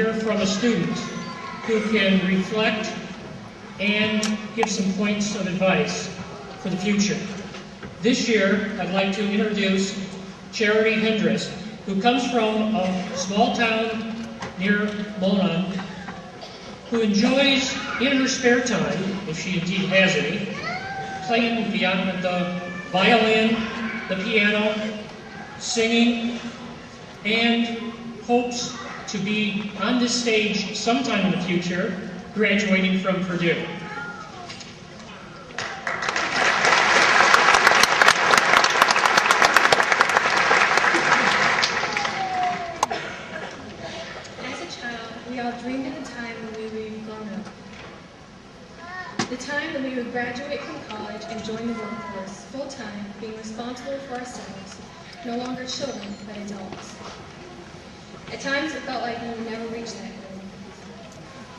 hear from a student who can reflect and give some points of advice for the future. This year, I'd like to introduce Charity Hendricks, who comes from a small town near Monon, who enjoys, in her spare time, if she indeed has any, playing the violin, the piano, singing, and hopes to be on this stage sometime in the future, graduating from Purdue. As a child, we all dreamed of the time when we would be grown up. The time that we would graduate from college and join the workforce full-time, being responsible for ourselves, no longer children, but adults. At times, it felt like we would never reach that goal.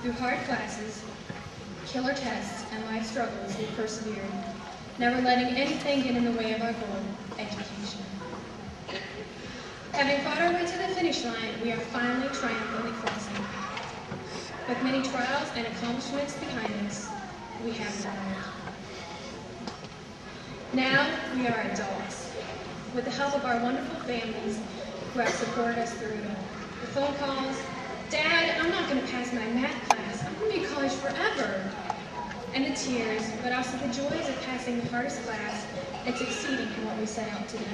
Through hard classes, killer tests, and life struggles, we persevered, never letting anything get in the way of our goal, education. Having fought our way to the finish line, we are finally triumphantly crossing. With many trials and accomplishments behind us, we have arrived. Now, we are adults, with the help of our wonderful families who have supported us through it all. The phone calls, "Dad, I'm not going to pass my math class. I'm going to be in college forever." And the tears, but also the joys of passing the hardest class and succeeding in what we set out to do.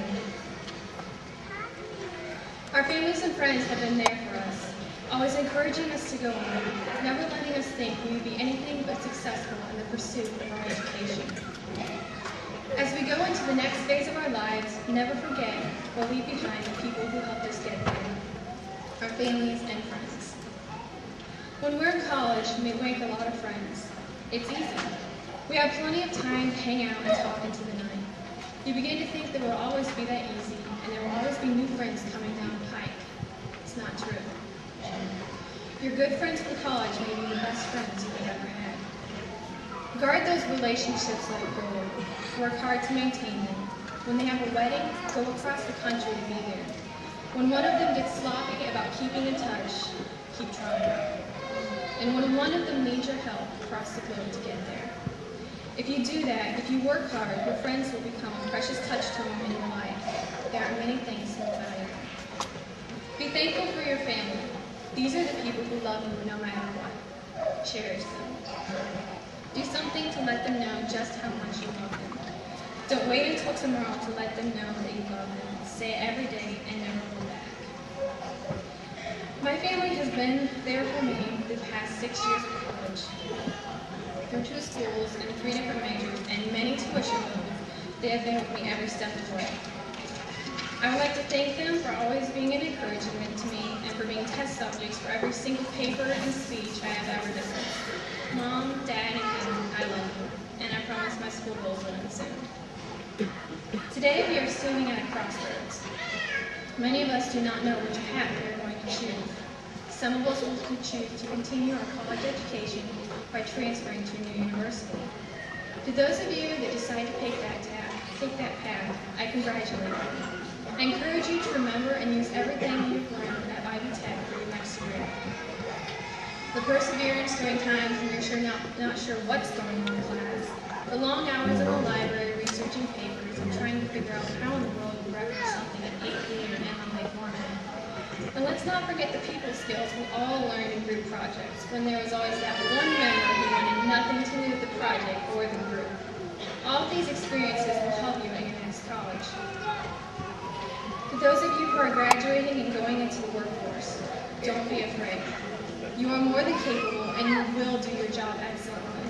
Our families and friends have been there for us, always encouraging us to go on, never letting us think we would be anything but successful in the pursuit of our education. As we go into the next phase of our lives, never forget or leave behind the people who helped us get there, our families and friends. When we're in college, we make a lot of friends. It's easy. We have plenty of time to hang out and talk into the night. You begin to think that it will always be that easy, and there will always be new friends coming down the pike. It's not true. Your good friends from college may be the best friends you have ever had. Guard those relationships like gold. Work hard to maintain them. When they have a wedding, go across the country to be there. When one of them gets sloppy about keeping in touch, keep trying. And when one of them needs your help, cross the globe to get there. If you do that, if you work hard, your friends will become a precious touchstone in your life. There are many things more valuable. Be thankful for your family. These are the people who love you no matter what. Cherish them. Do something to let them know just how much you love them. Don't wait until tomorrow to let them know that you love them. Say it every day and never hold back. My family has been there for me the past 6 years of college. Through 2 schools and 3 different majors and many tuition loans, they have been with me every step of the way. I would like to thank them for always being an encouragement to me and for being test subjects for every single paper and speech I have ever done. Mom, Dad, and Kim, I love you, and I promise my school goals will end soon. Today we are standing at a crossroads. Many of us do not know which path we are going to choose. Some of us will choose to continue our college education by transferring to a new university. To those of you that decide to take that path, I congratulate you. I encourage you to remember and use everything you've learned at Ivy Tech for your next career. The perseverance during times when you're not sure what's going on in class, the long hours in the library researching papers and trying to figure out how in the world you reference something at 8 p.m. in MLA format. And let's not forget the people skills we all learned in group projects, when there was always that one member who wanted nothing to do with the project or the group. All of these experiences will help you at your next college. To those of you who are graduating and going into the workforce, don't be afraid. You are more than capable and you will do your job excellently.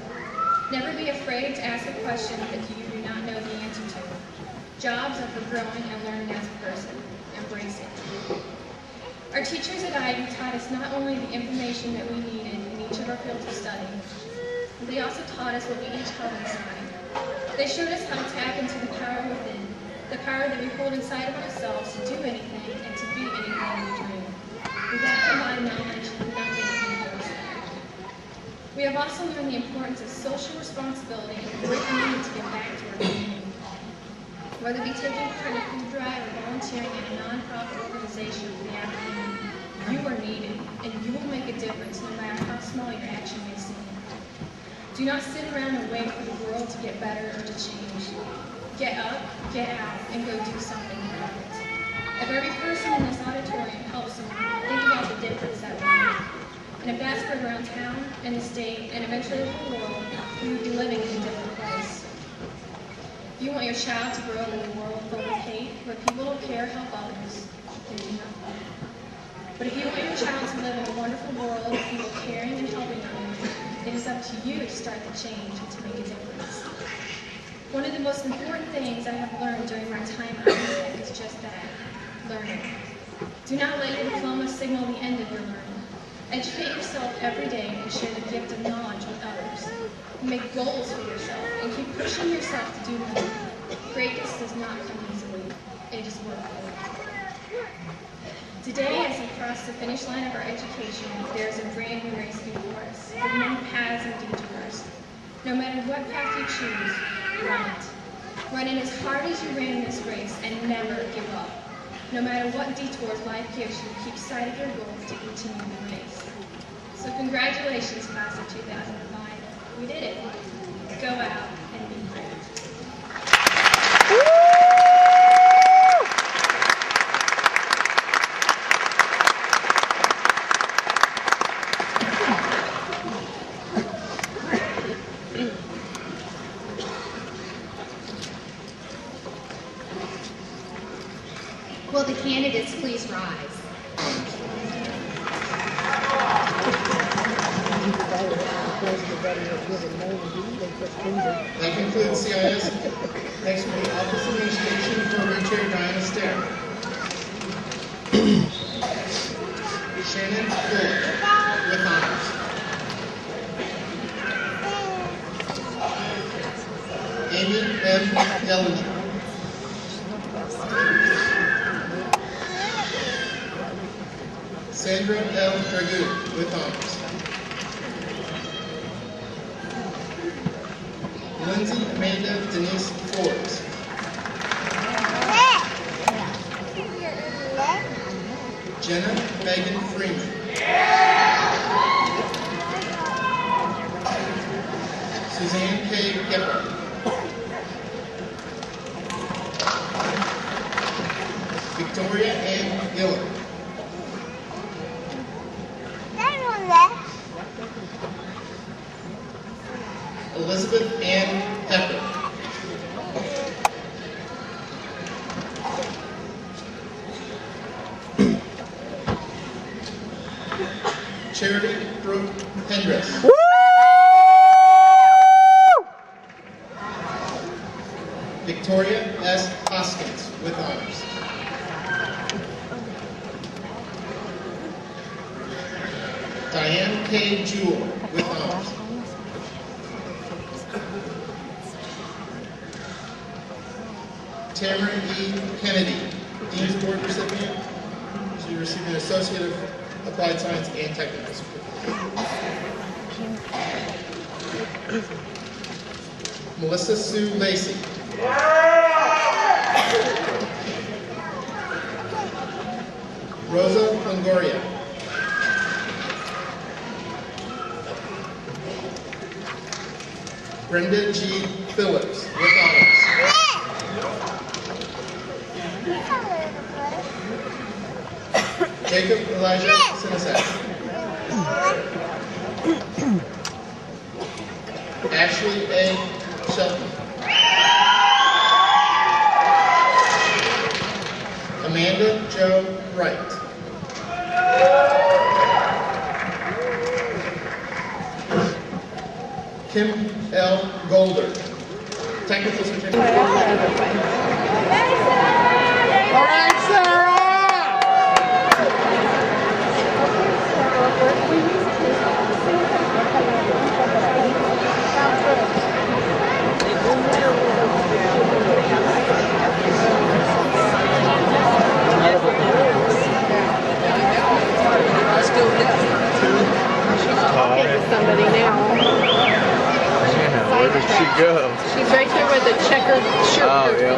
Never be afraid to ask a question that you do not know the answer to. Jobs are for growing and learning as a person. Embrace it. Our teachers at Ivy taught us not only the information that we needed in each of our fields of study, but they also taught us what we each held inside. They showed us how to tap into the power within, the power that we hold inside of ourselves to do anything and to be anything we dream. With that combined knowledge, nothing can hold us back. We have also learned the importance of social responsibility and what we need to give back to our community. Whether it be taking part in a food drive or volunteering in a nonprofit organization for the afternoon, you are needed, and you will make a difference no matter how small your action may seem. Do not sit around and wait for the world to get better or to change. Get up, get out, and go do something about it. If every person in this auditorium helps someone, think about the difference that would make. And if that spread around town, and the state, and eventually the whole world, we would be living in a different place. If you want your child to grow up in a world filled with hate, where people don't care, help others, then do nothing. But if you want your child to live in a wonderful world of people caring and helping others, it is up to you to start the change and to make a difference. One of the most important things I have learned during my time at Tech is just that, learning. Do not let your diploma signal the end of your learning. Educate yourself every day and share the gift of knowledge with others. Make goals for yourself and keep pushing yourself to do more. Greatness does not come easily. It is work for it. Today, as we cross the finish line of our education, there is a brand new race before us, with many paths and detours. No matter what path you choose, run it. Run it as hard as you ran in this race and never give up. No matter what detours life gives you, keep sight of your goals to continue the race. So congratulations, class of 2005. We did it. Go out and be great. Will the candidates please rise? That concludes CIS. Next will be Office Administration Program Chair Diana Stair. Shannon Fuller with honors. Amy M. Dellinger. Sandra L. Dragoon with honors. Lindsay Amanda Denise Forbes. Jenna Megan Freeman. Suzanne K. Gephardt. Victoria Ann Gillen. Elizabeth Ann Pepper. Charity Brooke Hendricks. Victoria S. Hoskins with honors. Diane K. Jewell with honors. Tamara E. Kennedy, Dean's Award recipient. She received an Associate of Applied Science and Technical certificate. Melissa Sue Lacey. Rosa Longoria. Brenda G. Phillips with honors. Jacob Elijah Sinisek. Ashley A. Shelton. Amanda Jo Wright. Kim L. Golder. Technical certificate. All right, Sarah! Somebody now. Where did she go? She's right there with the checkered shirt. Oh, yeah.